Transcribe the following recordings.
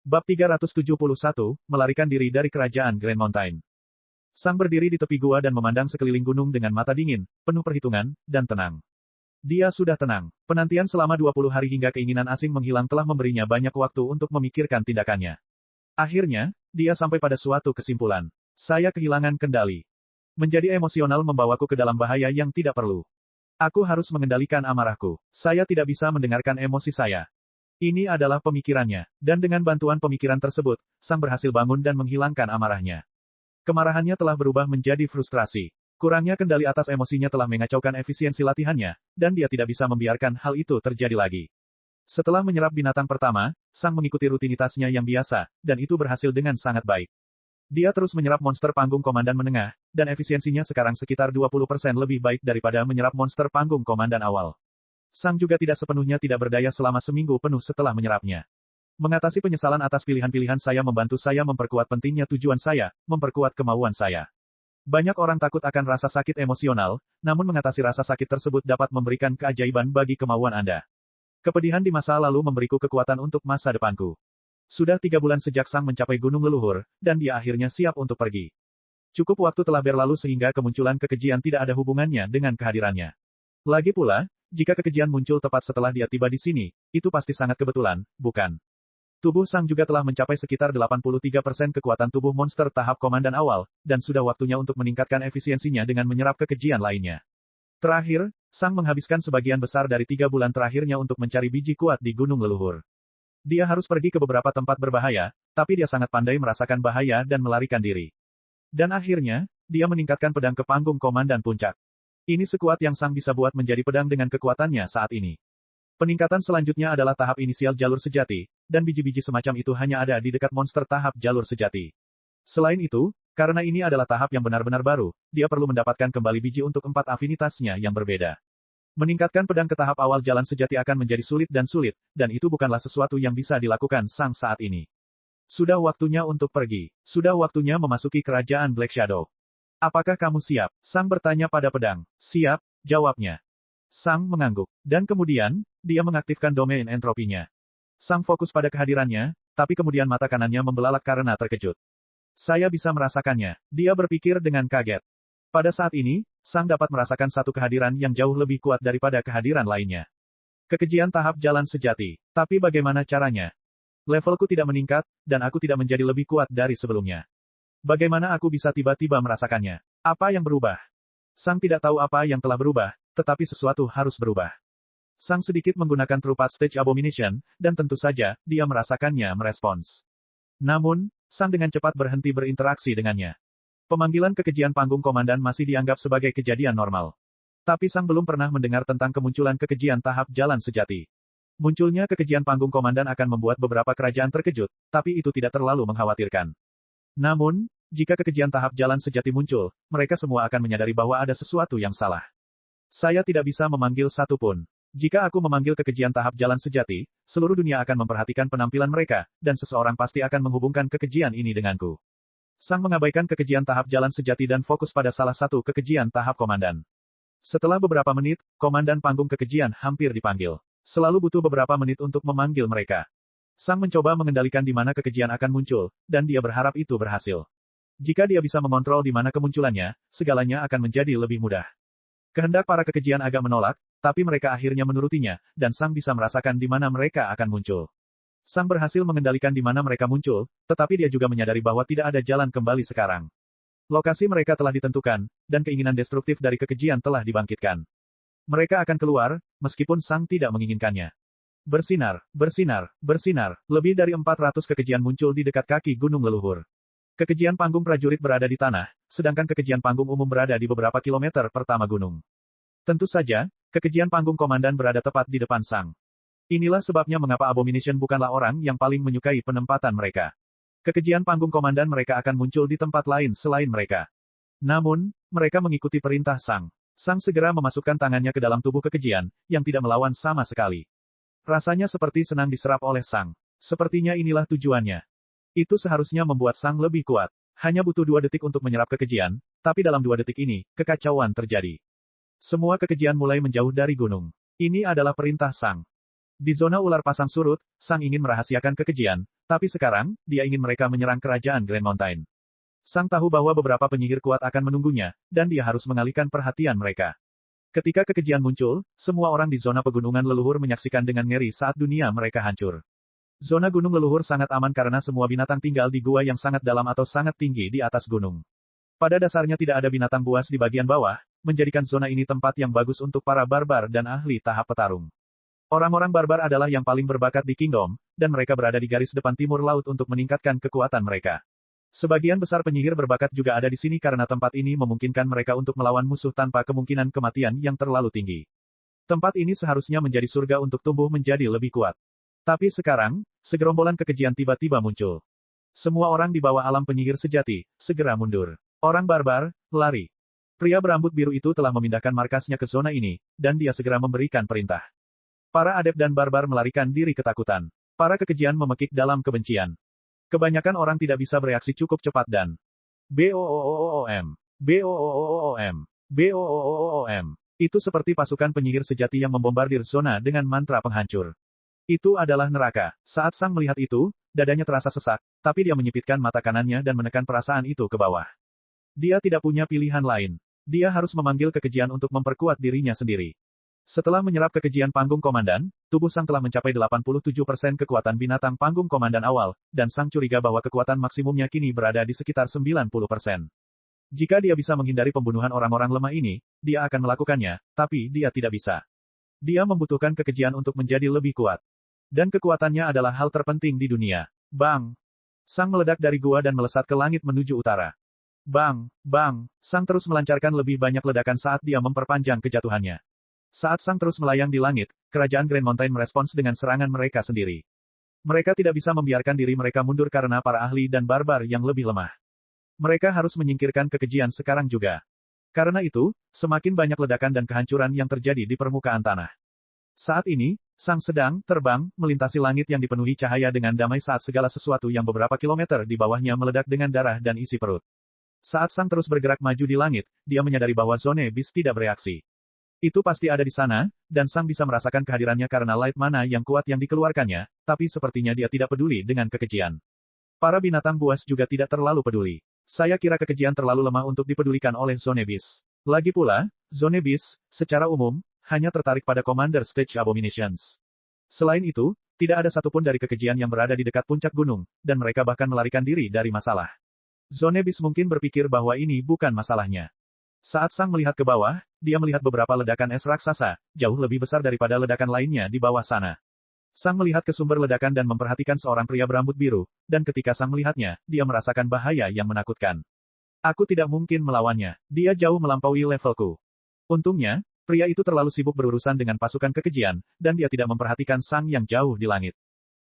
Bab 371, melarikan diri dari kerajaan Grand Mountain. Sang berdiri di tepi gua dan memandang sekeliling gunung dengan mata dingin, penuh perhitungan, dan tenang. Dia sudah tenang. Penantian selama 20 hari hingga keinginan asing menghilang telah memberinya banyak waktu untuk memikirkan tindakannya. Akhirnya, dia sampai pada suatu kesimpulan. Saya kehilangan kendali. Menjadi emosional membawaku ke dalam bahaya yang tidak perlu. Aku harus mengendalikan amarahku. Saya tidak bisa mendengarkan emosi saya. Ini adalah pemikirannya, dan dengan bantuan pemikiran tersebut, Sang berhasil bangun dan menghilangkan amarahnya. Kemarahannya telah berubah menjadi frustrasi. Kurangnya kendali atas emosinya telah mengacaukan efisiensi latihannya, dan dia tidak bisa membiarkan hal itu terjadi lagi. Setelah menyerap binatang pertama, Sang mengikuti rutinitasnya yang biasa, dan itu berhasil dengan sangat baik. Dia terus menyerap monster panggung komandan menengah, dan efisiensinya sekarang sekitar 20% lebih baik daripada menyerap monster panggung komandan awal. Sang juga tidak sepenuhnya tidak berdaya selama seminggu penuh setelah menyerapnya. Mengatasi penyesalan atas pilihan-pilihan saya membantu saya memperkuat pentingnya tujuan saya, memperkuat kemauan saya. Banyak orang takut akan rasa sakit emosional, namun mengatasi rasa sakit tersebut dapat memberikan keajaiban bagi kemauan Anda. Kepedihan di masa lalu memberiku kekuatan untuk masa depanku. Sudah 3 bulan sejak Sang mencapai gunung leluhur, dan dia akhirnya siap untuk pergi. Cukup waktu telah berlalu sehingga kemunculan kekejian tidak ada hubungannya dengan kehadirannya. Lagi pula, jika kekejian muncul tepat setelah dia tiba di sini, itu pasti sangat kebetulan, bukan? Tubuh Sang juga telah mencapai sekitar 83% kekuatan tubuh monster tahap komandan awal, dan sudah waktunya untuk meningkatkan efisiensinya dengan menyerap kekejian lainnya. Terakhir, Sang menghabiskan sebagian besar dari 3 bulan terakhirnya untuk mencari biji kuat di gunung leluhur. Dia harus pergi ke beberapa tempat berbahaya, tapi dia sangat pandai merasakan bahaya dan melarikan diri. Dan akhirnya, dia meningkatkan pedang ke panggung komandan puncak. Ini sekuat yang Sang bisa buat menjadi pedang dengan kekuatannya saat ini. Peningkatan selanjutnya adalah tahap inisial jalur sejati, dan biji-biji semacam itu hanya ada di dekat monster tahap jalur sejati. Selain itu, karena ini adalah tahap yang benar-benar baru, dia perlu mendapatkan kembali biji untuk 4 afinitasnya yang berbeda. Meningkatkan pedang ke tahap awal jalan sejati akan menjadi sulit, dan itu bukanlah sesuatu yang bisa dilakukan Sang saat ini. Sudah waktunya untuk pergi. Sudah waktunya memasuki kerajaan Black Shadow. Apakah kamu siap? Sang bertanya pada pedang. Siap, jawabnya. Sang mengangguk. Dan kemudian, dia mengaktifkan domain entropinya. Sang fokus pada kehadirannya, tapi kemudian mata kanannya membelalak karena terkejut. Saya bisa merasakannya. Dia berpikir dengan kaget. Pada saat ini, Sang dapat merasakan satu kehadiran yang jauh lebih kuat daripada kehadiran lainnya. Kekejian tahap jalan sejati. Tapi bagaimana caranya? Levelku tidak meningkat, dan aku tidak menjadi lebih kuat dari sebelumnya. Bagaimana aku bisa tiba-tiba merasakannya? Apa yang berubah? Sang tidak tahu apa yang telah berubah, tetapi sesuatu harus berubah. Sang sedikit menggunakan Trupat Stage Abomination, dan tentu saja, dia merasakannya merespons. Namun, Sang dengan cepat berhenti berinteraksi dengannya. Pemanggilan kekejian panggung komandan masih dianggap sebagai kejadian normal. Tapi Sang belum pernah mendengar tentang kemunculan kekejian tahap jalan sejati. Munculnya kekejian panggung komandan akan membuat beberapa kerajaan terkejut, tapi itu tidak terlalu mengkhawatirkan. Namun, jika kekejian tahap jalan sejati muncul, mereka semua akan menyadari bahwa ada sesuatu yang salah. Saya tidak bisa memanggil satu pun. Jika aku memanggil kekejian tahap jalan sejati, seluruh dunia akan memperhatikan penampilan mereka, dan seseorang pasti akan menghubungkan kekejian ini denganku. Sang mengabaikan kekejian tahap jalan sejati dan fokus pada salah satu kekejian tahap komandan. Setelah beberapa menit, komandan panggung kekejian hampir dipanggil. Selalu butuh beberapa menit untuk memanggil mereka. Sang mencoba mengendalikan di mana kekejian akan muncul, dan dia berharap itu berhasil. Jika dia bisa mengontrol di mana kemunculannya, segalanya akan menjadi lebih mudah. Kehendak para kekejian agak menolak, tapi mereka akhirnya menurutinya, dan Sang bisa merasakan di mana mereka akan muncul. Sang berhasil mengendalikan di mana mereka muncul, tetapi dia juga menyadari bahwa tidak ada jalan kembali sekarang. Lokasi mereka telah ditentukan, dan keinginan destruktif dari kekejian telah dibangkitkan. Mereka akan keluar, meskipun Sang tidak menginginkannya. Bersinar, bersinar, bersinar, lebih dari 400 kekejian muncul di dekat kaki gunung leluhur. Kekejian panggung prajurit berada di tanah, sedangkan kekejian panggung umum berada di beberapa kilometer pertama gunung. Tentu saja, kekejian panggung komandan berada tepat di depan Sang. Inilah sebabnya mengapa Abomination bukanlah orang yang paling menyukai penempatan mereka. Kekejian panggung komandan mereka akan muncul di tempat lain selain mereka. Namun, mereka mengikuti perintah Sang. Sang segera memasukkan tangannya ke dalam tubuh kekejian, yang tidak melawan sama sekali. Rasanya seperti senang diserap oleh Sang. Sepertinya inilah tujuannya. Itu seharusnya membuat Sang lebih kuat. Hanya butuh 2 detik untuk menyerap kekejian, tapi dalam 2 detik ini, kekacauan terjadi. Semua kekejian mulai menjauh dari gunung. Ini adalah perintah Sang. Di zona ular pasang surut, Sang ingin merahasiakan kekejian, tapi sekarang, dia ingin mereka menyerang kerajaan Grand Mountain. Sang tahu bahwa beberapa penyihir kuat akan menunggunya, dan dia harus mengalihkan perhatian mereka. Ketika kekejian muncul, semua orang di zona pegunungan leluhur menyaksikan dengan ngeri saat dunia mereka hancur. Zona gunung leluhur sangat aman karena semua binatang tinggal di gua yang sangat dalam atau sangat tinggi di atas gunung. Pada dasarnya tidak ada binatang buas di bagian bawah, menjadikan zona ini tempat yang bagus untuk para barbar dan ahli tahap petarung. Orang-orang barbar adalah yang paling berbakat di Kingdom, dan mereka berada di garis depan timur laut untuk meningkatkan kekuatan mereka. Sebagian besar penyihir berbakat juga ada di sini karena tempat ini memungkinkan mereka untuk melawan musuh tanpa kemungkinan kematian yang terlalu tinggi. Tempat ini seharusnya menjadi surga untuk tumbuh menjadi lebih kuat. Tapi sekarang, segerombolan kekejian tiba-tiba muncul. Semua orang di bawah alam penyihir sejati, segera mundur. Orang barbar, lari. Pria berambut biru itu telah memindahkan markasnya ke zona ini, dan dia segera memberikan perintah. Para adep dan barbar melarikan diri ketakutan. Para kekejian memekik dalam kebencian. Kebanyakan orang tidak bisa bereaksi cukup cepat dan BOOOOM. BOOOOM. BOOOOM. Itu seperti pasukan penyihir sejati yang membombardir zona dengan mantra penghancur. Itu adalah neraka. Saat Sang melihat itu, dadanya terasa sesak, tapi dia menyipitkan mata kanannya dan menekan perasaan itu ke bawah. Dia tidak punya pilihan lain. Dia harus memanggil kekejian untuk memperkuat dirinya sendiri. Setelah menyerap kekejian panggung komandan, tubuh Sang telah mencapai 87% kekuatan binatang panggung komandan awal, dan Sang curiga bahwa kekuatan maksimumnya kini berada di sekitar 90%. Jika dia bisa menghindari pembunuhan orang-orang lemah ini, dia akan melakukannya, tapi dia tidak bisa. Dia membutuhkan kekejian untuk menjadi lebih kuat. Dan kekuatannya adalah hal terpenting di dunia. Bang! Sang meledak dari gua dan melesat ke langit menuju utara. Bang! Bang! Sang terus melancarkan lebih banyak ledakan saat dia memperpanjang kejatuhannya. Saat Sang terus melayang di langit, kerajaan Grand Mountain merespons dengan serangan mereka sendiri. Mereka tidak bisa membiarkan diri mereka mundur karena para ahli dan barbar yang lebih lemah. Mereka harus menyingkirkan kekejian sekarang juga. Karena itu, semakin banyak ledakan dan kehancuran yang terjadi di permukaan tanah. Saat ini, Sang sedang terbang, melintasi langit yang dipenuhi cahaya dengan damai saat segala sesuatu yang beberapa kilometer di bawahnya meledak dengan darah dan isi perut. Saat Sang terus bergerak maju di langit, dia menyadari bahwa Zone Beast tidak bereaksi. Itu pasti ada di sana, dan Sang bisa merasakan kehadirannya karena light mana yang kuat yang dikeluarkannya, tapi sepertinya dia tidak peduli dengan kekejian. Para binatang buas juga tidak terlalu peduli. Saya kira kekejian terlalu lemah untuk dipedulikan oleh Zone Beast. Lagi pula, Zone Beast, secara umum, hanya tertarik pada Commander Stage Abominations. Selain itu, tidak ada satupun dari kekejian yang berada di dekat puncak gunung, dan mereka bahkan melarikan diri dari masalah. Zone Beast mungkin berpikir bahwa ini bukan masalahnya. Saat Sang melihat ke bawah, dia melihat beberapa ledakan es raksasa, jauh lebih besar daripada ledakan lainnya di bawah sana. Sang melihat ke sumber ledakan dan memperhatikan seorang pria berambut biru, dan ketika Sang melihatnya, dia merasakan bahaya yang menakutkan. Aku tidak mungkin melawannya, dia jauh melampaui levelku. Untungnya, pria itu terlalu sibuk berurusan dengan pasukan kekejian, dan dia tidak memperhatikan Sang yang jauh di langit.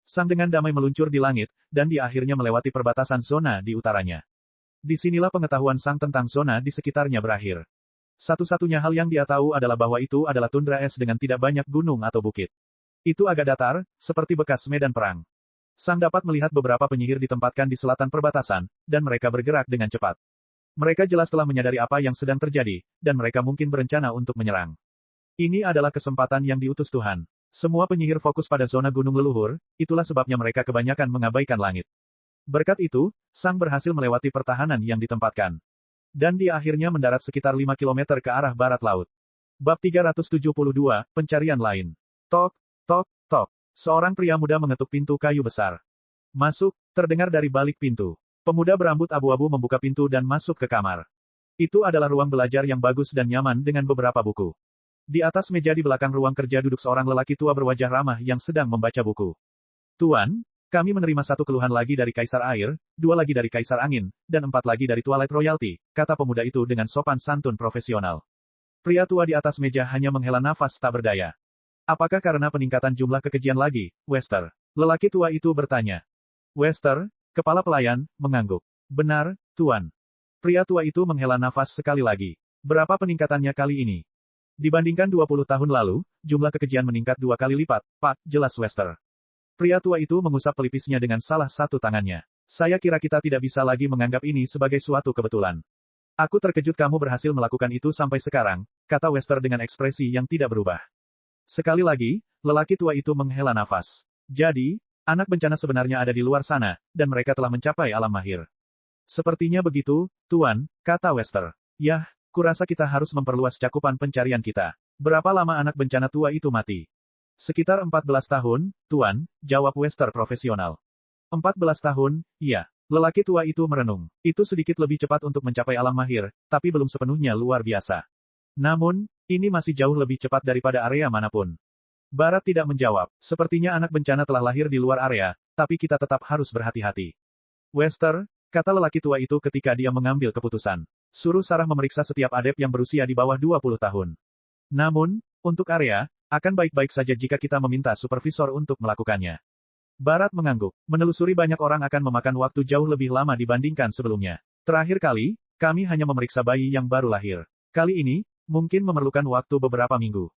Sang dengan damai meluncur di langit, dan dia akhirnya melewati perbatasan zona di utaranya. Disinilah pengetahuan Sang tentang zona di sekitarnya berakhir. Satu-satunya hal yang dia tahu adalah bahwa itu adalah tundra es dengan tidak banyak gunung atau bukit. Itu agak datar, seperti bekas medan perang. Sang dapat melihat beberapa penyihir ditempatkan di selatan perbatasan, dan mereka bergerak dengan cepat. Mereka jelas telah menyadari apa yang sedang terjadi, dan mereka mungkin berencana untuk menyerang. Ini adalah kesempatan yang diutus Tuhan. Semua penyihir fokus pada zona gunung leluhur, itulah sebabnya mereka kebanyakan mengabaikan langit. Berkat itu, Sang berhasil melewati pertahanan yang ditempatkan. Dan dia akhirnya mendarat sekitar 5 km ke arah barat laut. Bab 372, Pencarian Lain. Tok, tok, tok. Seorang pria muda mengetuk pintu kayu besar. Masuk, terdengar dari balik pintu. Pemuda berambut abu-abu membuka pintu dan masuk ke kamar. Itu adalah ruang belajar yang bagus dan nyaman dengan beberapa buku. Di atas meja di belakang ruang kerja duduk seorang lelaki tua berwajah ramah yang sedang membaca buku. Tuan, kami menerima 1 keluhan lagi dari Kaisar Air, 2 lagi dari Kaisar Angin, dan 4 lagi dari Twilight Royalty, kata pemuda itu dengan sopan santun profesional. Pria tua di atas meja hanya menghela nafas tak berdaya. Apakah karena peningkatan jumlah kekejian lagi, Wester? Lelaki tua itu bertanya. Wester, kepala pelayan, mengangguk. Benar, Tuan. Pria tua itu menghela nafas sekali lagi. Berapa peningkatannya kali ini? Dibandingkan 20 tahun lalu, jumlah kekejian meningkat 2 kali lipat, Pak, jelas Wester. Pria tua itu mengusap pelipisnya dengan salah satu tangannya. Saya kira kita tidak bisa lagi menganggap ini sebagai suatu kebetulan. Aku terkejut kamu berhasil melakukan itu sampai sekarang, kata Wester dengan ekspresi yang tidak berubah. Sekali lagi, lelaki tua itu menghela nafas. Jadi, anak bencana sebenarnya ada di luar sana, dan mereka telah mencapai alam mahir. Sepertinya begitu, Tuan, kata Wester. Yah, kurasa kita harus memperluas cakupan pencarian kita. Berapa lama anak bencana tua itu mati? Sekitar 14 tahun, Tuan, jawab Wester profesional. 14 tahun, iya. Lelaki tua itu merenung. Itu sedikit lebih cepat untuk mencapai alam mahir, tapi belum sepenuhnya luar biasa. Namun, ini masih jauh lebih cepat daripada area manapun. Barat tidak menjawab. Sepertinya anak bencana telah lahir di luar area, tapi kita tetap harus berhati-hati. Wester, kata lelaki tua itu ketika dia mengambil keputusan. Suruh Sarah memeriksa setiap adep yang berusia di bawah 20 tahun. Namun, untuk area, akan baik-baik saja jika kita meminta supervisor untuk melakukannya. Barat mengangguk. Menelusuri banyak orang akan memakan waktu jauh lebih lama dibandingkan sebelumnya. Terakhir kali, kami hanya memeriksa bayi yang baru lahir. Kali ini, mungkin memerlukan waktu beberapa minggu.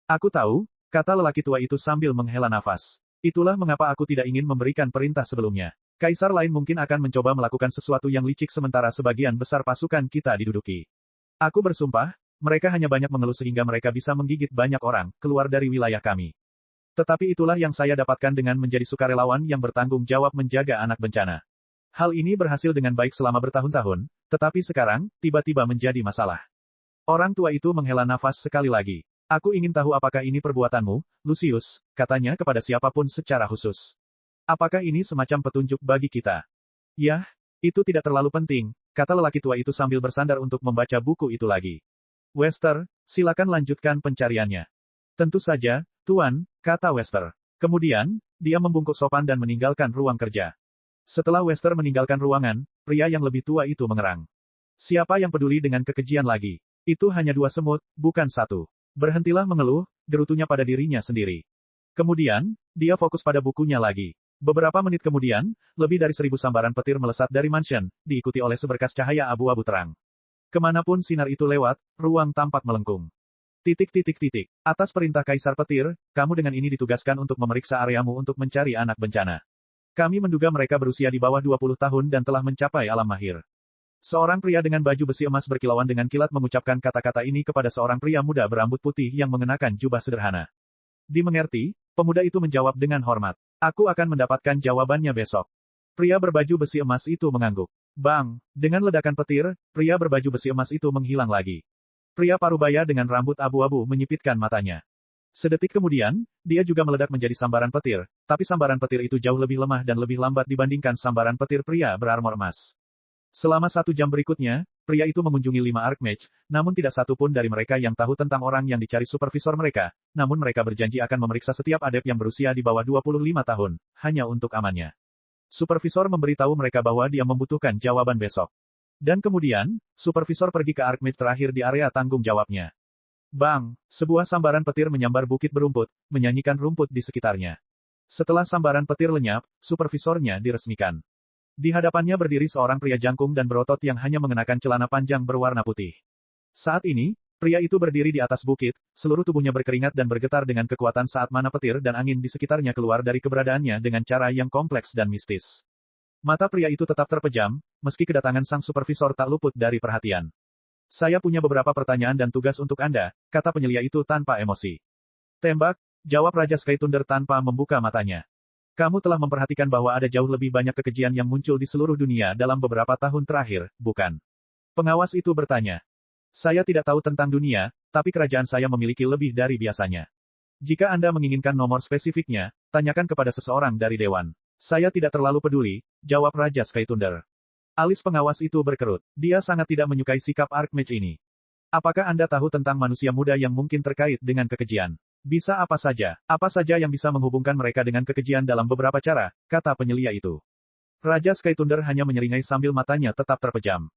Aku tahu, kata lelaki tua itu sambil menghela nafas. Itulah mengapa aku tidak ingin memberikan perintah sebelumnya. Kaisar lain mungkin akan mencoba melakukan sesuatu yang licik sementara sebagian besar pasukan kita diduduki. Aku bersumpah, mereka hanya banyak mengeluh sehingga mereka bisa menggigit banyak orang, keluar dari wilayah kami. Tetapi itulah yang saya dapatkan dengan menjadi sukarelawan yang bertanggung jawab menjaga anak bencana. Hal ini berhasil dengan baik selama bertahun-tahun, tetapi sekarang, tiba-tiba menjadi masalah. Orang tua itu menghela nafas sekali lagi. Aku ingin tahu apakah ini perbuatanmu, Lucius, katanya kepada siapapun secara khusus. Apakah ini semacam petunjuk bagi kita? Yah, itu tidak terlalu penting, kata lelaki tua itu sambil bersandar untuk membaca buku itu lagi. Wester, silakan lanjutkan pencariannya. Tentu saja, Tuan, kata Wester. Kemudian, dia membungkuk sopan dan meninggalkan ruang kerja. Setelah Wester meninggalkan ruangan, pria yang lebih tua itu mengerang. Siapa yang peduli dengan kekejian lagi? Itu hanya 2 semut, bukan 1. Berhentilah mengeluh, gerutunya pada dirinya sendiri. Kemudian, dia fokus pada bukunya lagi. Beberapa menit kemudian, lebih dari 1000 sambaran petir melesat dari mansion, diikuti oleh seberkas cahaya abu-abu terang. Kemanapun sinar itu lewat, ruang tampak melengkung. Atas perintah Kaisar Petir, kamu dengan ini ditugaskan untuk memeriksa areamu untuk mencari anak bencana. Kami menduga mereka berusia di bawah 20 tahun dan telah mencapai alam mahir. Seorang pria dengan baju besi emas berkilauan dengan kilat mengucapkan kata-kata ini kepada seorang pria muda berambut putih yang mengenakan jubah sederhana. Dimengerti, pemuda itu menjawab dengan hormat. Aku akan mendapatkan jawabannya besok. Pria berbaju besi emas itu mengangguk. Bang, dengan ledakan petir, pria berbaju besi emas itu menghilang lagi. Pria parubaya dengan rambut abu-abu menyipitkan matanya. Sedetik kemudian, dia juga meledak menjadi sambaran petir, tapi sambaran petir itu jauh lebih lemah dan lebih lambat dibandingkan sambaran petir pria berarmor emas. Selama 1 jam berikutnya, pria itu mengunjungi 5 Archmage, namun tidak satu pun dari mereka yang tahu tentang orang yang dicari supervisor mereka, namun mereka berjanji akan memeriksa setiap adep yang berusia di bawah 25 tahun, hanya untuk amannya. Supervisor memberitahu mereka bahwa dia membutuhkan jawaban besok. Dan kemudian, supervisor pergi ke Archmage terakhir di area tanggung jawabnya. Bang, sebuah sambaran petir menyambar bukit berumput, menyanyikan rumput di sekitarnya. Setelah sambaran petir lenyap, supervisornya diresmikan. Di hadapannya berdiri seorang pria jangkung dan berotot yang hanya mengenakan celana panjang berwarna putih. Saat ini, pria itu berdiri di atas bukit, seluruh tubuhnya berkeringat dan bergetar dengan kekuatan saat mana petir dan angin di sekitarnya keluar dari keberadaannya dengan cara yang kompleks dan mistis. Mata pria itu tetap terpejam, meski kedatangan sang supervisor tak luput dari perhatian. Saya punya beberapa pertanyaan dan tugas untuk Anda, kata penyelia itu tanpa emosi. Tembak, jawab Raja Skythunder tanpa membuka matanya. Kamu telah memperhatikan bahwa ada jauh lebih banyak kekejian yang muncul di seluruh dunia dalam beberapa tahun terakhir, bukan? Pengawas itu bertanya. Saya tidak tahu tentang dunia, tapi kerajaan saya memiliki lebih dari biasanya. Jika Anda menginginkan nomor spesifiknya, tanyakan kepada seseorang dari Dewan. Saya tidak terlalu peduli, jawab Raja Skythunder. Alis pengawas itu berkerut. Dia sangat tidak menyukai sikap Archmage ini. Apakah Anda tahu tentang manusia muda yang mungkin terkait dengan kekejian? Bisa apa saja yang bisa menghubungkan mereka dengan kekejian dalam beberapa cara, kata penyelia itu. Raja Skythunder hanya menyeringai sambil matanya tetap terpejam.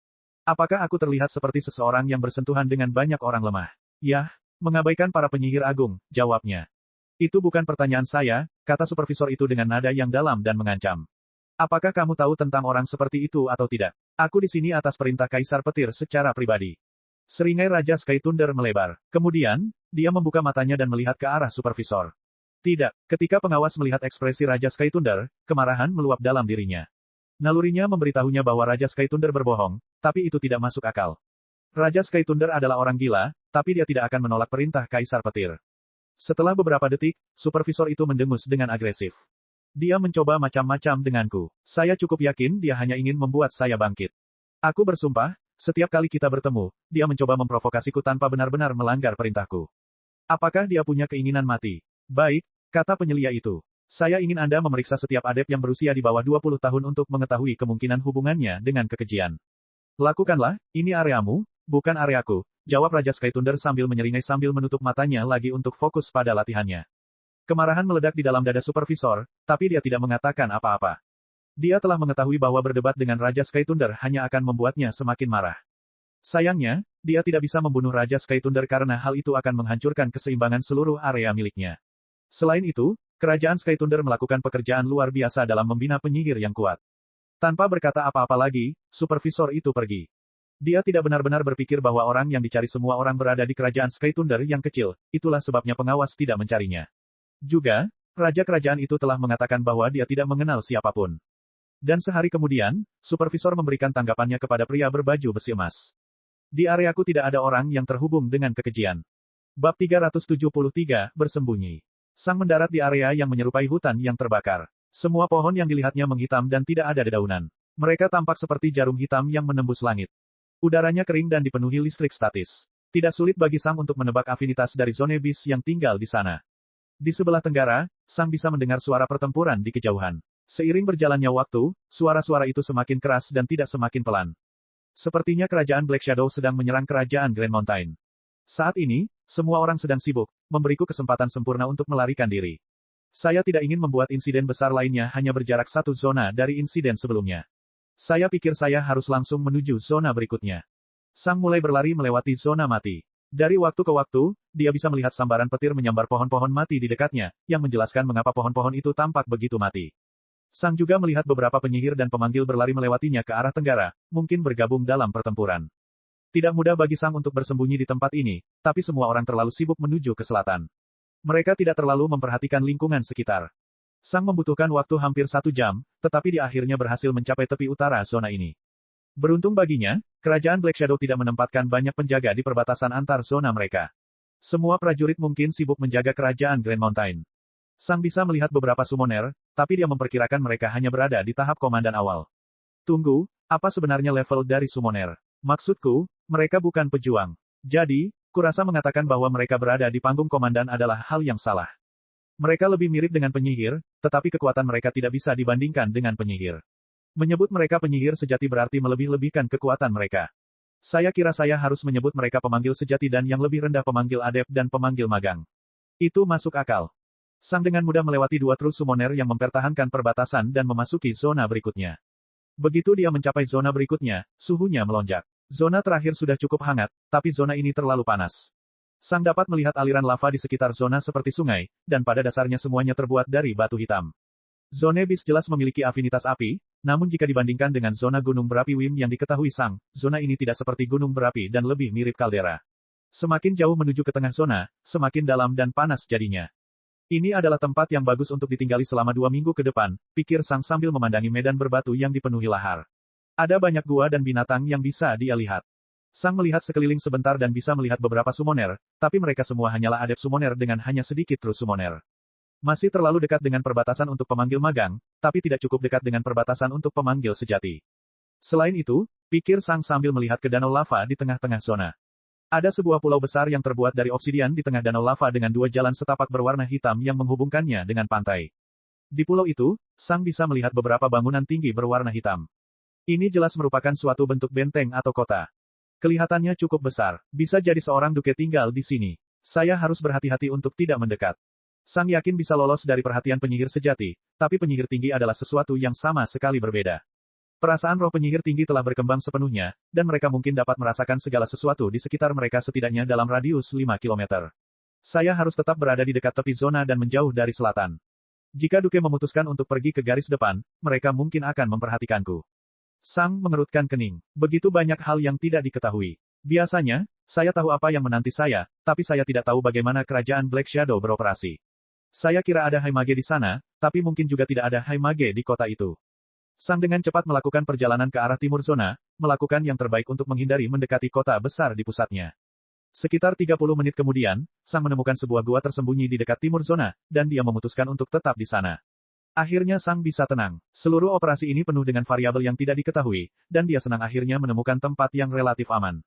Apakah aku terlihat seperti seseorang yang bersentuhan dengan banyak orang lemah? Yah, mengabaikan para penyihir agung, jawabnya. Itu bukan pertanyaan saya, kata supervisor itu dengan nada yang dalam dan mengancam. Apakah kamu tahu tentang orang seperti itu atau tidak? Aku di sini atas perintah Kaisar Petir secara pribadi. Seringai Raja Skythunder melebar. Kemudian, dia membuka matanya dan melihat ke arah supervisor. Tidak, ketika pengawas melihat ekspresi Raja Skythunder, kemarahan meluap dalam dirinya. Nalurinya memberitahunya bahwa Raja Skythunder berbohong, tapi itu tidak masuk akal. Raja Skythunder adalah orang gila, tapi dia tidak akan menolak perintah Kaisar Petir. Setelah beberapa detik, supervisor itu mendengus dengan agresif. Dia mencoba macam-macam denganku. Saya cukup yakin dia hanya ingin membuat saya bangkit. Aku bersumpah, setiap kali kita bertemu, dia mencoba memprovokasiku tanpa benar-benar melanggar perintahku. Apakah dia punya keinginan mati? Baik, kata penyelia itu. Saya ingin Anda memeriksa setiap adept yang berusia di bawah 20 tahun untuk mengetahui kemungkinan hubungannya dengan kekejian. Lakukanlah, ini areamu, bukan areaku, jawab Raja Skythunder sambil menyeringai sambil menutup matanya lagi untuk fokus pada latihannya. Kemarahan meledak di dalam dada supervisor, tapi dia tidak mengatakan apa-apa. Dia telah mengetahui bahwa berdebat dengan Raja Skythunder hanya akan membuatnya semakin marah. Sayangnya, dia tidak bisa membunuh Raja Skythunder karena hal itu akan menghancurkan keseimbangan seluruh area miliknya. Selain itu, Kerajaan Skythunder melakukan pekerjaan luar biasa dalam membina penyihir yang kuat. Tanpa berkata apa-apa lagi, supervisor itu pergi. Dia tidak benar-benar berpikir bahwa orang yang dicari semua orang berada di Kerajaan Skythunder yang kecil, itulah sebabnya pengawas tidak mencarinya. Juga, Raja Kerajaan itu telah mengatakan bahwa dia tidak mengenal siapapun. Dan sehari kemudian, supervisor memberikan tanggapannya kepada pria berbaju besi emas. Di areaku tidak ada orang yang terhubung dengan kekejian. Bab 373, Bersembunyi. Sang mendarat di area yang menyerupai hutan yang terbakar. Semua pohon yang dilihatnya menghitam dan tidak ada dedaunan. Mereka tampak seperti jarum hitam yang menembus langit. Udaranya kering dan dipenuhi listrik statis. Tidak sulit bagi Sang untuk menebak afinitas dari zonebis yang tinggal di sana. Di sebelah tenggara, Sang bisa mendengar suara pertempuran di kejauhan. Seiring berjalannya waktu, suara-suara itu semakin keras dan tidak semakin pelan. Sepertinya kerajaan Black Shadow sedang menyerang kerajaan Grand Mountain. Saat ini, semua orang sedang sibuk, memberiku kesempatan sempurna untuk melarikan diri. Saya tidak ingin membuat insiden besar lainnya hanya berjarak satu zona dari insiden sebelumnya. Saya pikir saya harus langsung menuju zona berikutnya. Sang mulai berlari melewati zona mati. Dari waktu ke waktu, dia bisa melihat sambaran petir menyambar pohon-pohon mati di dekatnya, yang menjelaskan mengapa pohon-pohon itu tampak begitu mati. Sang juga melihat beberapa penyihir dan pemanggil berlari melewatinya ke arah tenggara, mungkin bergabung dalam pertempuran. Tidak mudah bagi Sang untuk bersembunyi di tempat ini, tapi semua orang terlalu sibuk menuju ke selatan. Mereka tidak terlalu memperhatikan lingkungan sekitar. Sang membutuhkan waktu hampir 1 jam, tetapi dia akhirnya berhasil mencapai tepi utara zona ini. Beruntung baginya, kerajaan Black Shadow tidak menempatkan banyak penjaga di perbatasan antar zona mereka. Semua prajurit mungkin sibuk menjaga kerajaan Grand Mountain. Sang bisa melihat beberapa summoner, tapi dia memperkirakan mereka hanya berada di tahap komandan awal. Tunggu, apa sebenarnya level dari summoner? Maksudku, mereka bukan pejuang. Jadi, kurasa mengatakan bahwa mereka berada di panggung komandan adalah hal yang salah. Mereka lebih mirip dengan penyihir, tetapi kekuatan mereka tidak bisa dibandingkan dengan penyihir. Menyebut mereka penyihir sejati berarti melebih-lebihkan kekuatan mereka. Saya kira saya harus menyebut mereka pemanggil sejati dan yang lebih rendah pemanggil adept dan pemanggil magang. Itu masuk akal. Sang dengan mudah melewati 2 true summoner yang mempertahankan perbatasan dan memasuki zona berikutnya. Begitu dia mencapai zona berikutnya, suhunya melonjak. Zona terakhir sudah cukup hangat, tapi zona ini terlalu panas. Sang dapat melihat aliran lava di sekitar zona seperti sungai, dan pada dasarnya semuanya terbuat dari batu hitam. Zonebis jelas memiliki afinitas api, namun jika dibandingkan dengan zona gunung berapi Wim yang diketahui Sang, zona ini tidak seperti gunung berapi dan lebih mirip kaldera. Semakin jauh menuju ke tengah zona, semakin dalam dan panas jadinya. Ini adalah tempat yang bagus untuk ditinggali selama 2 minggu ke depan, pikir Sang sambil memandangi medan berbatu yang dipenuhi lahar. Ada banyak gua dan binatang yang bisa dia lihat. Sang melihat sekeliling sebentar dan bisa melihat beberapa summoner, tapi mereka semua hanyalah adept summoner dengan hanya sedikit true summoner. Masih terlalu dekat dengan perbatasan untuk pemanggil magang, tapi tidak cukup dekat dengan perbatasan untuk pemanggil sejati. Selain itu, pikir Sang sambil melihat ke danau lava di tengah-tengah zona. Ada sebuah pulau besar yang terbuat dari obsidian di tengah danau lava dengan 2 jalan setapak berwarna hitam yang menghubungkannya dengan pantai. Di pulau itu, Sang bisa melihat beberapa bangunan tinggi berwarna hitam. Ini jelas merupakan suatu bentuk benteng atau kota. Kelihatannya cukup besar, bisa jadi seorang duke tinggal di sini. Saya harus berhati-hati untuk tidak mendekat. Sang yakin bisa lolos dari perhatian penyihir sejati, tapi penyihir tinggi adalah sesuatu yang sama sekali berbeda. Perasaan roh penyihir tinggi telah berkembang sepenuhnya, dan mereka mungkin dapat merasakan segala sesuatu di sekitar mereka setidaknya dalam radius 5 km. Saya harus tetap berada di dekat tepi zona dan menjauh dari selatan. Jika Duke memutuskan untuk pergi ke garis depan, mereka mungkin akan memperhatikanku. Sang mengerutkan kening. Begitu banyak hal yang tidak diketahui. Biasanya, saya tahu apa yang menanti saya, tapi saya tidak tahu bagaimana kerajaan Black Shadow beroperasi. Saya kira ada Haimage di sana, tapi mungkin juga tidak ada Haimage di kota itu. Sang dengan cepat melakukan perjalanan ke arah timur zona, melakukan yang terbaik untuk menghindari mendekati kota besar di pusatnya. Sekitar 30 menit kemudian, Sang menemukan sebuah gua tersembunyi di dekat timur zona, dan dia memutuskan untuk tetap di sana. Akhirnya Sang bisa tenang. Seluruh operasi ini penuh dengan variabel yang tidak diketahui, dan dia senang akhirnya menemukan tempat yang relatif aman.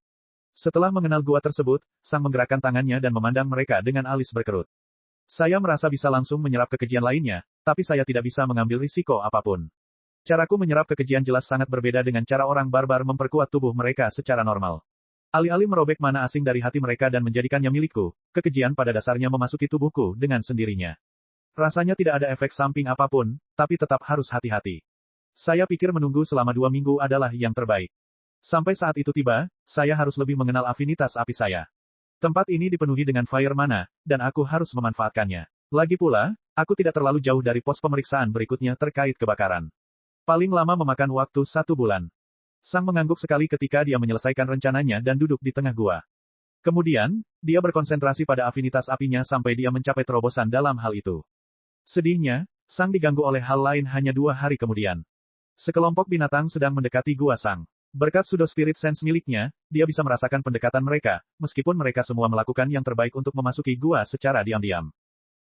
Setelah mengenal gua tersebut, Sang menggerakkan tangannya dan memandang mereka dengan alis berkerut. Saya merasa bisa langsung menyerap kekejian lainnya, tapi saya tidak bisa mengambil risiko apapun. Caraku menyerap kekejian jelas sangat berbeda dengan cara orang barbar memperkuat tubuh mereka secara normal. Alih-alih merobek mana asing dari hati mereka dan menjadikannya milikku, kekejian pada dasarnya memasuki tubuhku dengan sendirinya. Rasanya tidak ada efek samping apapun, tapi tetap harus hati-hati. Saya pikir menunggu selama 2 minggu adalah yang terbaik. Sampai saat itu tiba, saya harus lebih mengenal afinitas api saya. Tempat ini dipenuhi dengan fire mana, dan aku harus memanfaatkannya. Lagi pula, aku tidak terlalu jauh dari pos pemeriksaan berikutnya terkait kebakaran. Paling lama memakan waktu 1 bulan. Sang mengangguk sekali ketika dia menyelesaikan rencananya dan duduk di tengah gua. Kemudian, dia berkonsentrasi pada afinitas apinya sampai dia mencapai terobosan dalam hal itu. Sedihnya, Sang diganggu oleh hal lain hanya 2 hari kemudian. Sekelompok binatang sedang mendekati gua Sang. Berkat pseudo spirit sense miliknya, dia bisa merasakan pendekatan mereka, meskipun mereka semua melakukan yang terbaik untuk memasuki gua secara diam-diam.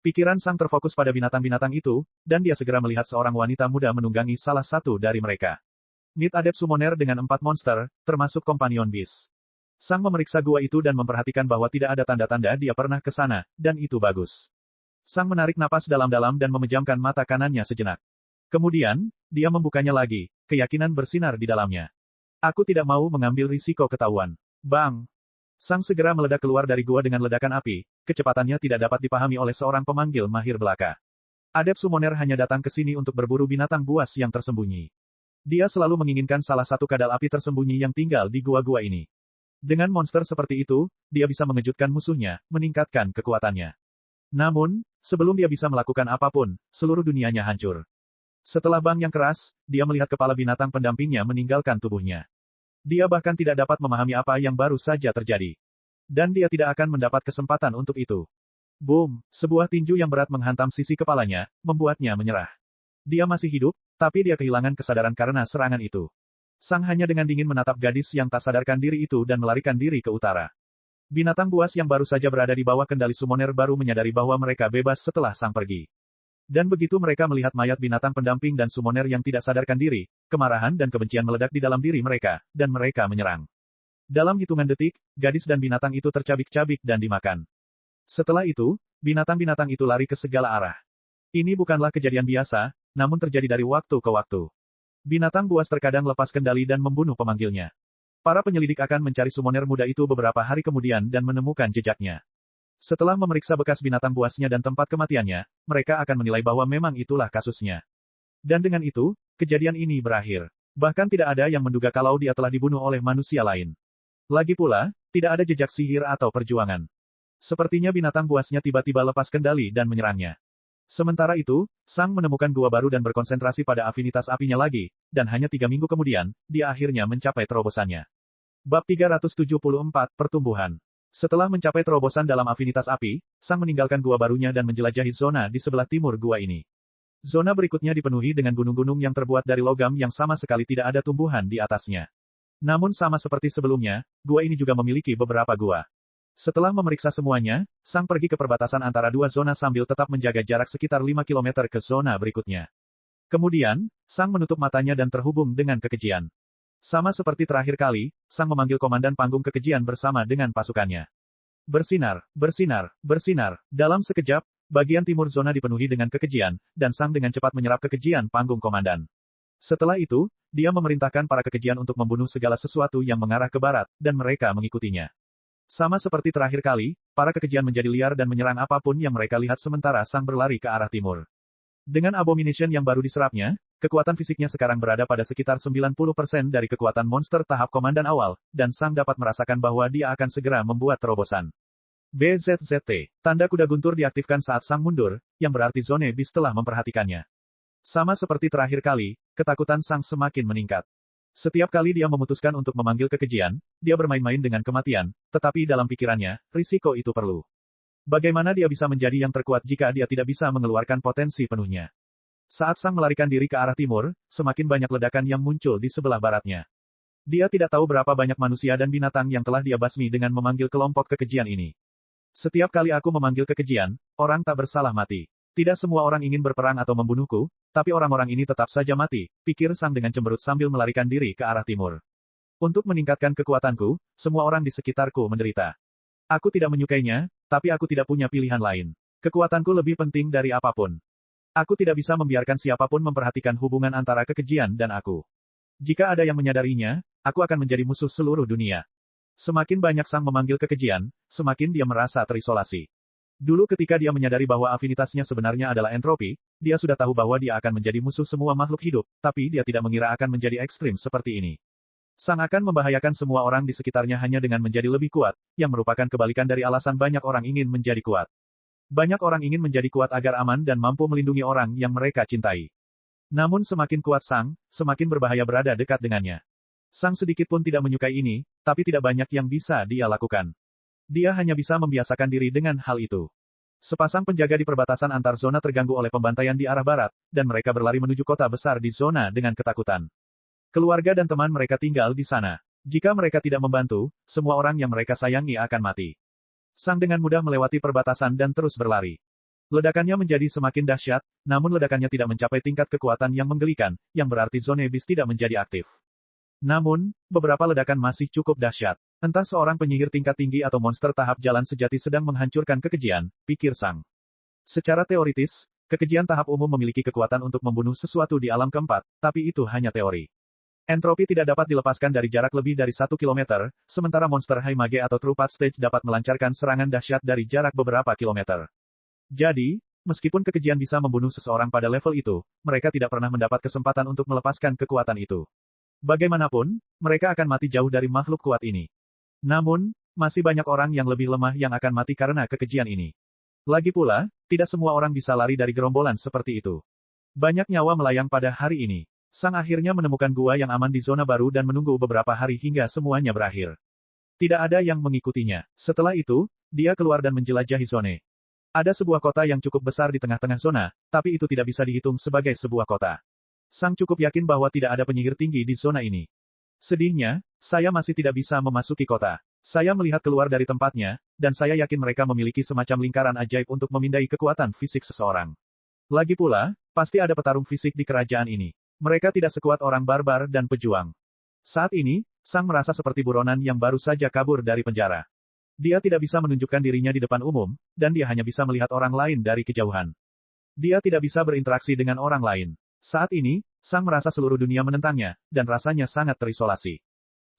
Pikiran Sang terfokus pada binatang-binatang itu, dan dia segera melihat seorang wanita muda menunggangi salah satu dari mereka. Need Adept Summoner dengan 4 monster, termasuk Companion Beast. Sang memeriksa gua itu dan memperhatikan bahwa tidak ada tanda-tanda dia pernah ke sana, dan itu bagus. Sang menarik napas dalam-dalam dan memejamkan mata kanannya sejenak. Kemudian, dia membukanya lagi, keyakinan bersinar di dalamnya. Aku tidak mau mengambil risiko ketahuan. Bang! Sang segera meledak keluar dari gua dengan ledakan api, kecepatannya tidak dapat dipahami oleh seorang pemanggil mahir belaka. Adept Summoner hanya datang ke sini untuk berburu binatang buas yang tersembunyi. Dia selalu menginginkan salah satu kadal api tersembunyi yang tinggal di gua-gua ini. Dengan monster seperti itu, dia bisa mengejutkan musuhnya, meningkatkan kekuatannya. Namun, sebelum dia bisa melakukan apapun, seluruh dunianya hancur. Setelah bang yang keras, dia melihat kepala binatang pendampingnya meninggalkan tubuhnya. Dia bahkan tidak dapat memahami apa yang baru saja terjadi. Dan dia tidak akan mendapat kesempatan untuk itu. Boom! Sebuah tinju yang berat menghantam sisi kepalanya, membuatnya menyerah. Dia masih hidup, tapi dia kehilangan kesadaran karena serangan itu. Sang hanya dengan dingin menatap gadis yang tak sadarkan diri itu dan melarikan diri ke utara. Binatang buas yang baru saja berada di bawah kendali summoner baru menyadari bahwa mereka bebas setelah Sang pergi. Dan begitu mereka melihat mayat binatang pendamping dan summoner yang tidak sadarkan diri, kemarahan dan kebencian meledak di dalam diri mereka, dan mereka menyerang. Dalam hitungan detik, gadis dan binatang itu tercabik-cabik dan dimakan. Setelah itu, binatang-binatang itu lari ke segala arah. Ini bukanlah kejadian biasa, namun terjadi dari waktu ke waktu. Binatang buas terkadang lepas kendali dan membunuh pemanggilnya. Para penyelidik akan mencari summoner muda itu beberapa hari kemudian dan menemukan jejaknya. Setelah memeriksa bekas binatang buasnya dan tempat kematiannya, mereka akan menilai bahwa memang itulah kasusnya. Dan dengan itu, kejadian ini berakhir. Bahkan tidak ada yang menduga kalau dia telah dibunuh oleh manusia lain. Lagi pula, tidak ada jejak sihir atau perjuangan. Sepertinya binatang buasnya tiba-tiba lepas kendali dan menyerangnya. Sementara itu, Sang menemukan gua baru dan berkonsentrasi pada afinitas apinya lagi, dan hanya 3 minggu kemudian, dia akhirnya mencapai terobosannya. Bab 374, Pertumbuhan. Setelah mencapai terobosan dalam afinitas api, Sang meninggalkan gua barunya dan menjelajahi zona di sebelah timur gua ini. Zona berikutnya dipenuhi dengan gunung-gunung yang terbuat dari logam yang sama sekali tidak ada tumbuhan di atasnya. Namun sama seperti sebelumnya, gua ini juga memiliki beberapa gua. Setelah memeriksa semuanya, Sang pergi ke perbatasan antara 2 zona sambil tetap menjaga jarak sekitar 5 km ke zona berikutnya. Kemudian, Sang menutup matanya dan terhubung dengan kekejian. Sama seperti terakhir kali, Sang memanggil komandan panggung kekejian bersama dengan pasukannya. Bersinar, bersinar, bersinar. Dalam sekejap, bagian timur zona dipenuhi dengan kekejian, dan Sang dengan cepat menyerap kekejian panggung komandan. Setelah itu, dia memerintahkan para kekejian untuk membunuh segala sesuatu yang mengarah ke barat, dan mereka mengikutinya. Sama seperti terakhir kali, para kekejian menjadi liar dan menyerang apapun yang mereka lihat sementara Sang berlari ke arah timur. Dengan abomination yang baru diserapnya, kekuatan fisiknya sekarang berada pada sekitar 90% dari kekuatan monster tahap komandan awal, dan Sang dapat merasakan bahwa dia akan segera membuat terobosan. BZZT. Tanda kuda guntur diaktifkan saat Sang mundur, yang berarti Zone Beast telah memperhatikannya. Sama seperti terakhir kali, ketakutan Sang semakin meningkat. Setiap kali dia memutuskan untuk memanggil kekejian, dia bermain-main dengan kematian, tetapi dalam pikirannya, risiko itu perlu. Bagaimana dia bisa menjadi yang terkuat jika dia tidak bisa mengeluarkan potensi penuhnya? Saat Sang melarikan diri ke arah timur, semakin banyak ledakan yang muncul di sebelah baratnya. Dia tidak tahu berapa banyak manusia dan binatang yang telah dia basmi dengan memanggil kelompok kekejian ini. Setiap kali aku memanggil kekejian, orang tak bersalah mati. Tidak semua orang ingin berperang atau membunuhku, tapi orang-orang ini tetap saja mati, pikir Sang dengan cemberut sambil melarikan diri ke arah timur. Untuk meningkatkan kekuatanku, semua orang di sekitarku menderita. Aku tidak menyukainya, tapi aku tidak punya pilihan lain. Kekuatanku lebih penting dari apapun. Aku tidak bisa membiarkan siapapun memperhatikan hubungan antara kekejian dan aku. Jika ada yang menyadarinya, aku akan menjadi musuh seluruh dunia. Semakin banyak Sang memanggil kekejian, semakin dia merasa terisolasi. Dulu ketika dia menyadari bahwa afinitasnya sebenarnya adalah entropi, dia sudah tahu bahwa dia akan menjadi musuh semua makhluk hidup, tapi dia tidak mengira akan menjadi ekstrim seperti ini. Sang akan membahayakan semua orang di sekitarnya hanya dengan menjadi lebih kuat, yang merupakan kebalikan dari alasan banyak orang ingin menjadi kuat. Banyak orang ingin menjadi kuat agar aman dan mampu melindungi orang yang mereka cintai. Namun semakin kuat Sang, semakin berbahaya berada dekat dengannya. Sang sedikit pun tidak menyukai ini, tapi tidak banyak yang bisa dia lakukan. Dia hanya bisa membiasakan diri dengan hal itu. Sepasang penjaga di perbatasan antar zona terganggu oleh pembantaian di arah barat, dan mereka berlari menuju kota besar di zona dengan ketakutan. Keluarga dan teman mereka tinggal di sana. Jika mereka tidak membantu, semua orang yang mereka sayangi akan mati. Sang dengan mudah melewati perbatasan dan terus berlari. Ledakannya menjadi semakin dahsyat, namun ledakannya tidak mencapai tingkat kekuatan yang menggelikan, yang berarti zona bis tidak menjadi aktif. Namun, beberapa ledakan masih cukup dahsyat. Entah seorang penyihir tingkat tinggi atau monster tahap jalan sejati sedang menghancurkan kekejian, pikir Sang. Secara teoritis, kekejian tahap umum memiliki kekuatan untuk membunuh sesuatu di alam keempat, tapi itu hanya teori. Entropi tidak dapat dilepaskan dari jarak lebih dari 1 kilometer, sementara monster High Mage atau True Path Stage dapat melancarkan serangan dahsyat dari jarak beberapa kilometer. Jadi, meskipun kekejian bisa membunuh seseorang pada level itu, mereka tidak pernah mendapat kesempatan untuk melepaskan kekuatan itu. Bagaimanapun, mereka akan mati jauh dari makhluk kuat ini. Namun, masih banyak orang yang lebih lemah yang akan mati karena kekejian ini. Lagi pula, tidak semua orang bisa lari dari gerombolan seperti itu. Banyak nyawa melayang pada hari ini. Sang akhirnya menemukan gua yang aman di zona baru dan menunggu beberapa hari hingga semuanya berakhir. Tidak ada yang mengikutinya. Setelah itu, dia keluar dan menjelajahi zona. Ada sebuah kota yang cukup besar di tengah-tengah zona, tapi itu tidak bisa dihitung sebagai sebuah kota. Sang cukup yakin bahwa tidak ada penyihir tinggi di zona ini. Sedihnya, saya masih tidak bisa memasuki kota. Saya melihat keluar dari tempatnya, dan saya yakin mereka memiliki semacam lingkaran ajaib untuk memindai kekuatan fisik seseorang. Lagi pula, pasti ada petarung fisik di kerajaan ini. Mereka tidak sekuat orang barbar dan pejuang. Saat ini, Sang merasa seperti buronan yang baru saja kabur dari penjara. Dia tidak bisa menunjukkan dirinya di depan umum, dan dia hanya bisa melihat orang lain dari kejauhan. Dia tidak bisa berinteraksi dengan orang lain. Saat ini, Sang merasa seluruh dunia menentangnya, dan rasanya sangat terisolasi.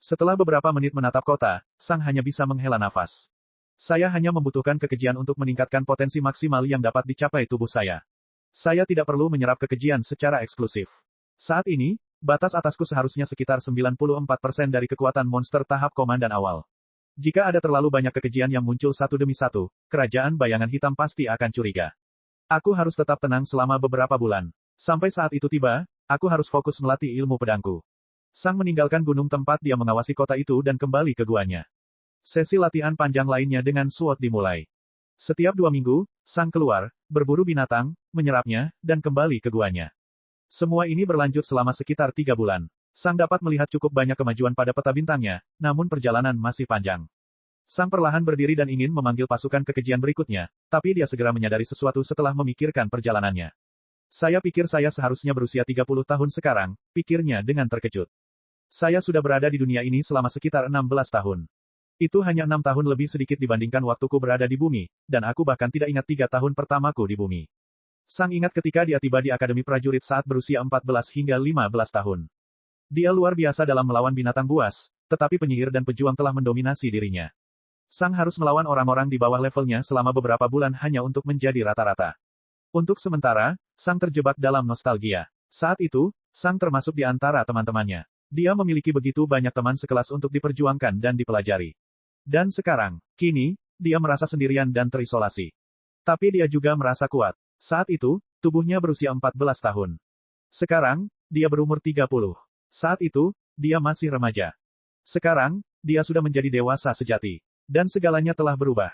Setelah beberapa menit menatap kota, Sang hanya bisa menghela nafas. Saya hanya membutuhkan kekejian untuk meningkatkan potensi maksimal yang dapat dicapai tubuh saya. Saya tidak perlu menyerap kekejian secara eksklusif. Saat ini, batas atasku seharusnya sekitar 94% dari kekuatan monster tahap komandan awal. Jika ada terlalu banyak kekejian yang muncul satu demi satu, kerajaan bayangan hitam pasti akan curiga. Aku harus tetap tenang selama beberapa bulan. Sampai saat itu tiba, aku harus fokus melatih ilmu pedangku. Sang meninggalkan gunung tempat dia mengawasi kota itu dan kembali ke guanya. Sesi latihan panjang lainnya dengan SWOT dimulai. Setiap 2 minggu, Sang keluar, berburu binatang, menyerapnya, dan kembali ke guanya. Semua ini berlanjut selama sekitar 3 bulan. Sang dapat melihat cukup banyak kemajuan pada peta bintangnya, namun perjalanan masih panjang. Sang perlahan berdiri dan ingin memanggil pasukan kekejian berikutnya, tapi dia segera menyadari sesuatu setelah memikirkan perjalanannya. Saya pikir saya seharusnya berusia 30 tahun sekarang, pikirnya dengan terkejut. Saya sudah berada di dunia ini selama sekitar 16 tahun. Itu hanya 6 tahun lebih sedikit dibandingkan waktuku berada di bumi, dan aku bahkan tidak ingat 3 tahun pertamaku di bumi. Sang ingat ketika dia tiba di Akademi Prajurit saat berusia 14 hingga 15 tahun. Dia luar biasa dalam melawan binatang buas, tetapi penyihir dan pejuang telah mendominasi dirinya. Sang harus melawan orang-orang di bawah levelnya selama beberapa bulan hanya untuk menjadi rata-rata. Untuk sementara, Sang terjebak dalam nostalgia. Saat itu, Sang termasuk di antara teman-temannya. Dia memiliki begitu banyak teman sekelas untuk diperjuangkan dan dipelajari. Dan sekarang, kini, dia merasa sendirian dan terisolasi. Tapi dia juga merasa kuat. Saat itu, tubuhnya berusia 14 tahun. Sekarang, dia berumur 30. Saat itu, dia masih remaja. Sekarang, dia sudah menjadi dewasa sejati. Dan segalanya telah berubah.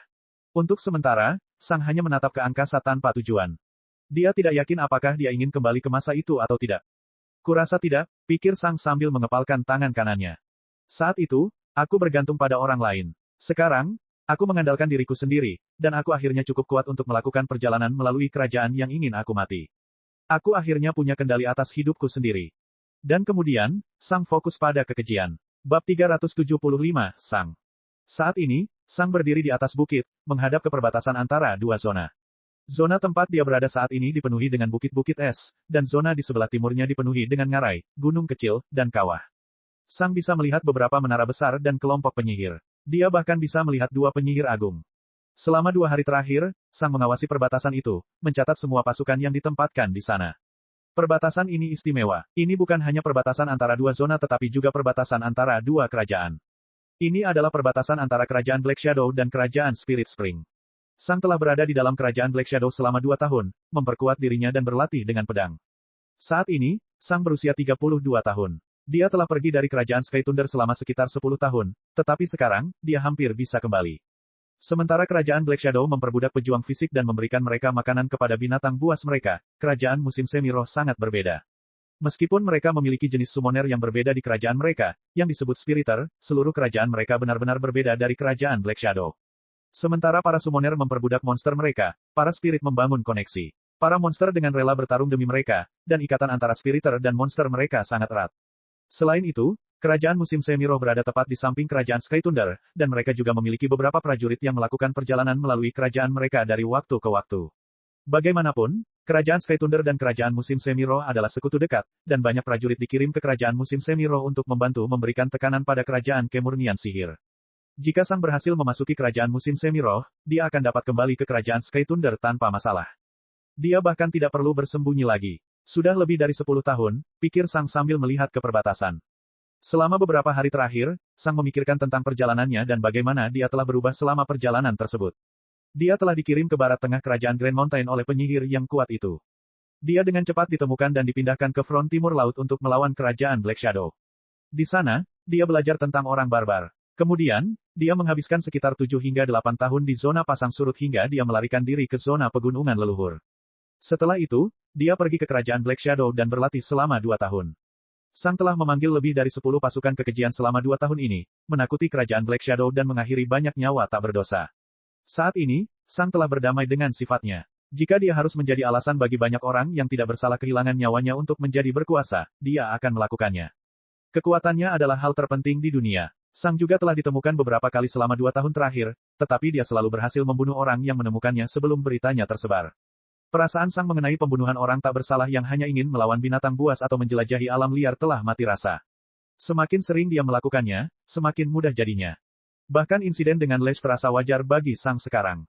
Untuk sementara, Sang hanya menatap ke angkasa tanpa tujuan. Dia tidak yakin apakah dia ingin kembali ke masa itu atau tidak. Kurasa tidak, pikir Sang sambil mengepalkan tangan kanannya. Saat itu, aku bergantung pada orang lain. Sekarang, aku mengandalkan diriku sendiri, dan aku akhirnya cukup kuat untuk melakukan perjalanan melalui kerajaan yang ingin aku mati. Aku akhirnya punya kendali atas hidupku sendiri. Dan kemudian, Sang fokus pada kekejian. Bab 375, Sang. Saat ini, Sang berdiri di atas bukit, menghadap ke perbatasan antara dua zona. Zona tempat dia berada saat ini dipenuhi dengan bukit-bukit es, dan zona di sebelah timurnya dipenuhi dengan ngarai, gunung kecil, dan kawah. Sang bisa melihat beberapa menara besar dan kelompok penyihir. Dia bahkan bisa melihat dua penyihir agung. Selama 2 hari terakhir, Sang mengawasi perbatasan itu, mencatat semua pasukan yang ditempatkan di sana. Perbatasan ini istimewa. Ini bukan hanya perbatasan antara dua zona tetapi juga perbatasan antara dua kerajaan. Ini adalah perbatasan antara kerajaan Black Shadow dan kerajaan Spirit Spring. Sang telah berada di dalam kerajaan Black Shadow selama 2 tahun, memperkuat dirinya dan berlatih dengan pedang. Saat ini, Sang berusia 32 tahun. Dia telah pergi dari kerajaan Skythunder selama sekitar 10 tahun, tetapi sekarang, dia hampir bisa kembali. Sementara kerajaan Black Shadow memperbudak pejuang fisik dan memberikan mereka makanan kepada binatang buas mereka, kerajaan musim semi roh sangat berbeda. Meskipun mereka memiliki jenis summoner yang berbeda di kerajaan mereka, yang disebut Spiriter, seluruh kerajaan mereka benar-benar berbeda dari kerajaan Black Shadow. Sementara para summoner memperbudak monster mereka, para spirit membangun koneksi. Para monster dengan rela bertarung demi mereka, dan ikatan antara spiriter dan monster mereka sangat erat. Selain itu, kerajaan musim semi roh berada tepat di samping kerajaan Skythunder, dan mereka juga memiliki beberapa prajurit yang melakukan perjalanan melalui kerajaan mereka dari waktu ke waktu. Bagaimanapun, kerajaan Skythunder dan kerajaan musim semi roh adalah sekutu dekat, dan banyak prajurit dikirim ke kerajaan musim semi roh untuk membantu memberikan tekanan pada kerajaan kemurnian sihir. Jika Sang berhasil memasuki kerajaan musim semi roh, dia akan dapat kembali ke kerajaan Skythunder tanpa masalah. Dia bahkan tidak perlu bersembunyi lagi. Sudah lebih dari 10 tahun, pikir Sang sambil melihat ke perbatasan. Selama beberapa hari terakhir, Sang memikirkan tentang perjalanannya dan bagaimana dia telah berubah selama perjalanan tersebut. Dia telah dikirim ke barat tengah kerajaan Grand Mountain oleh penyihir yang kuat itu. Dia dengan cepat ditemukan dan dipindahkan ke front timur laut untuk melawan kerajaan Black Shadow. Di sana, dia belajar tentang orang barbar. Kemudian, dia menghabiskan sekitar 7 hingga 8 tahun di zona pasang surut hingga dia melarikan diri ke zona pegunungan leluhur. Setelah itu, dia pergi ke kerajaan Black Shadow dan berlatih selama 2 tahun. Sang telah memanggil lebih dari 10 pasukan kekejian selama 2 tahun ini, menakuti kerajaan Black Shadow dan mengakhiri banyak nyawa tak berdosa. Saat ini, Sang telah berdamai dengan sifatnya. Jika dia harus menjadi alasan bagi banyak orang yang tidak bersalah kehilangan nyawanya untuk menjadi berkuasa, dia akan melakukannya. Kekuatannya adalah hal terpenting di dunia. Sang juga telah ditemukan beberapa kali selama 2 tahun terakhir, tetapi dia selalu berhasil membunuh orang yang menemukannya sebelum beritanya tersebar. Perasaan Sang mengenai pembunuhan orang tak bersalah yang hanya ingin melawan binatang buas atau menjelajahi alam liar telah mati rasa. Semakin sering dia melakukannya, semakin mudah jadinya. Bahkan insiden dengan Lesh terasa wajar bagi Sang sekarang.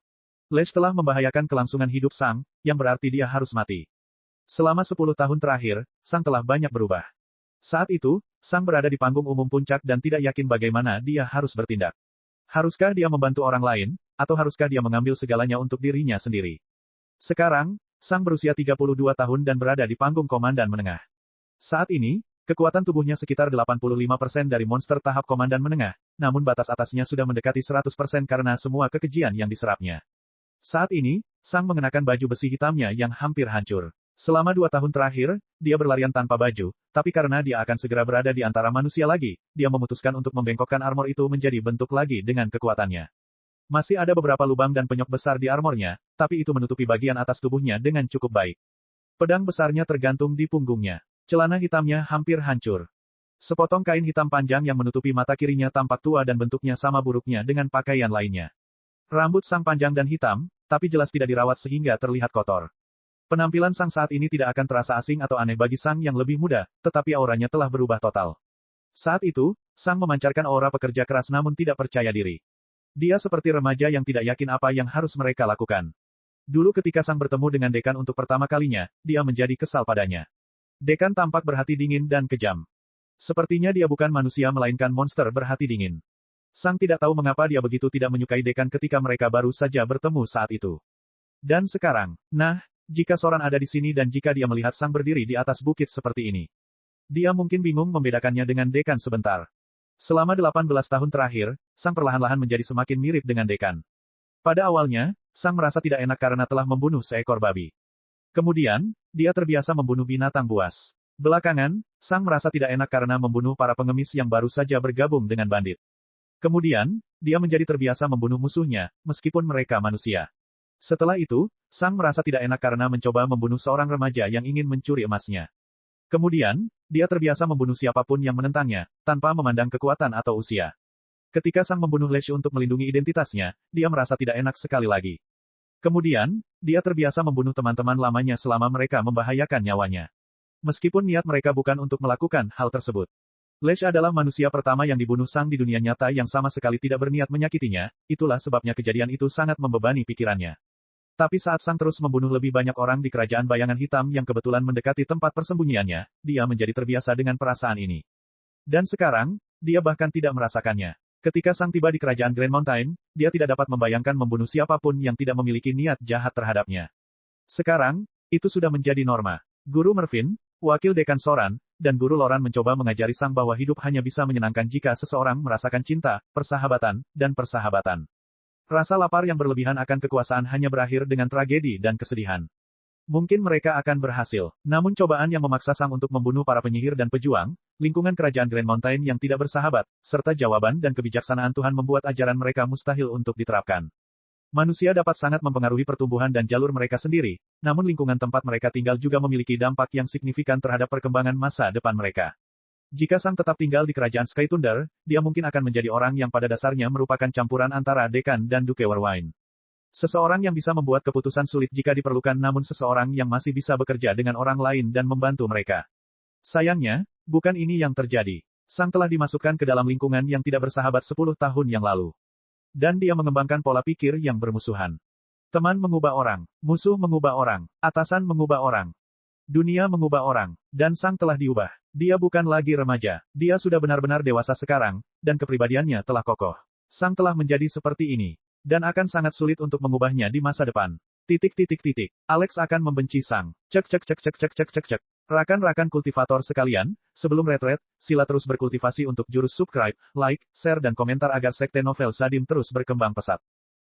Lesh telah membahayakan kelangsungan hidup Sang, yang berarti dia harus mati. Selama 10 tahun terakhir, Sang telah banyak berubah. Saat itu, Sang berada di panggung umum puncak dan tidak yakin bagaimana dia harus bertindak. Haruskah dia membantu orang lain, atau haruskah dia mengambil segalanya untuk dirinya sendiri? Sekarang, Sang berusia 32 tahun dan berada di panggung komandan menengah. Saat ini, kekuatan tubuhnya sekitar 85% dari monster tahap komandan menengah, namun batas atasnya sudah mendekati 100% karena semua kekejian yang diserapnya. Saat ini, Sang mengenakan baju besi hitamnya yang hampir hancur. Selama 2 tahun terakhir, dia berlarian tanpa baju, tapi karena dia akan segera berada di antara manusia lagi, dia memutuskan untuk membengkokkan armor itu menjadi bentuk lagi dengan kekuatannya. Masih ada beberapa lubang dan penyok besar di armornya, tapi itu menutupi bagian atas tubuhnya dengan cukup baik. Pedang besarnya tergantung di punggungnya. Celana hitamnya hampir hancur. Sepotong kain hitam panjang yang menutupi mata kirinya tampak tua dan bentuknya sama buruknya dengan pakaian lainnya. Rambut Sang panjang dan hitam, tapi jelas tidak dirawat sehingga terlihat kotor. Penampilan Sang saat ini tidak akan terasa asing atau aneh bagi Sang yang lebih muda, tetapi auranya telah berubah total. Saat itu, Sang memancarkan aura pekerja keras namun tidak percaya diri. Dia seperti remaja yang tidak yakin apa yang harus mereka lakukan. Dulu ketika Sang bertemu dengan Dekan untuk pertama kalinya, dia menjadi kesal padanya. Dekan tampak berhati dingin dan kejam. Sepertinya dia bukan manusia melainkan monster berhati dingin. Sang tidak tahu mengapa dia begitu tidak menyukai Dekan ketika mereka baru saja bertemu saat itu. Dan sekarang, jika Soran ada di sini dan jika dia melihat Sang berdiri di atas bukit seperti ini. Dia mungkin bingung membedakannya dengan Dekan sebentar. Selama 18 tahun terakhir, Sang perlahan-lahan menjadi semakin mirip dengan Dekan. Pada awalnya, Sang merasa tidak enak karena telah membunuh seekor babi. Kemudian, dia terbiasa membunuh binatang buas. Belakangan, Sang merasa tidak enak karena membunuh para pengemis yang baru saja bergabung dengan bandit. Kemudian, dia menjadi terbiasa membunuh musuhnya, meskipun mereka manusia. Setelah itu, Sang merasa tidak enak karena mencoba membunuh seorang remaja yang ingin mencuri emasnya. Kemudian, dia terbiasa membunuh siapapun yang menentangnya, tanpa memandang kekuatan atau usia. Ketika Sang membunuh Lesh untuk melindungi identitasnya, dia merasa tidak enak sekali lagi. Kemudian, dia terbiasa membunuh teman-teman lamanya selama mereka membahayakan nyawanya. Meskipun niat mereka bukan untuk melakukan hal tersebut. Lesh adalah manusia pertama yang dibunuh Sang di dunia nyata yang sama sekali tidak berniat menyakitinya, itulah sebabnya kejadian itu sangat membebani pikirannya. Tapi saat Sang terus membunuh lebih banyak orang di kerajaan bayangan hitam yang kebetulan mendekati tempat persembunyiannya, dia menjadi terbiasa dengan perasaan ini. Dan sekarang, dia bahkan tidak merasakannya. Ketika Sang tiba di kerajaan Grand Mountain, dia tidak dapat membayangkan membunuh siapapun yang tidak memiliki niat jahat terhadapnya. Sekarang, itu sudah menjadi norma. Guru Mervin, wakil dekan Soran, dan Guru Loran mencoba mengajari Sang bahwa hidup hanya bisa menyenangkan jika seseorang merasakan cinta, persahabatan, dan persahabatan. Rasa lapar yang berlebihan akan kekuasaan hanya berakhir dengan tragedi dan kesedihan. Mungkin mereka akan berhasil. Namun cobaan yang memaksa Sang untuk membunuh para penyihir dan pejuang, lingkungan kerajaan Grand Mountain yang tidak bersahabat, serta jawaban dan kebijaksanaan Tuhan membuat ajaran mereka mustahil untuk diterapkan. Manusia dapat sangat mempengaruhi pertumbuhan dan jalur mereka sendiri, namun lingkungan tempat mereka tinggal juga memiliki dampak yang signifikan terhadap perkembangan masa depan mereka. Jika Sang tetap tinggal di kerajaan Sky Thunder, dia mungkin akan menjadi orang yang pada dasarnya merupakan campuran antara Dekan dan Duke Warwine. Seseorang yang bisa membuat keputusan sulit jika diperlukan namun seseorang yang masih bisa bekerja dengan orang lain dan membantu mereka. Sayangnya, bukan ini yang terjadi. Sang telah dimasukkan ke dalam lingkungan yang tidak bersahabat 10 tahun yang lalu. Dan dia mengembangkan pola pikir yang bermusuhan. Teman mengubah orang, musuh mengubah orang, atasan mengubah orang. Dunia mengubah orang, dan Sang telah diubah. Dia bukan lagi remaja, dia sudah benar-benar dewasa sekarang, dan kepribadiannya telah kokoh. Sang telah menjadi seperti ini. Dan akan sangat sulit untuk mengubahnya di masa depan. Alex akan membenci Sang. Cek. Rakan-rakan kultivator sekalian, sebelum retret, sila terus berkultivasi untuk jurus subscribe, like, share dan komentar agar sekte novel Sadim terus berkembang pesat.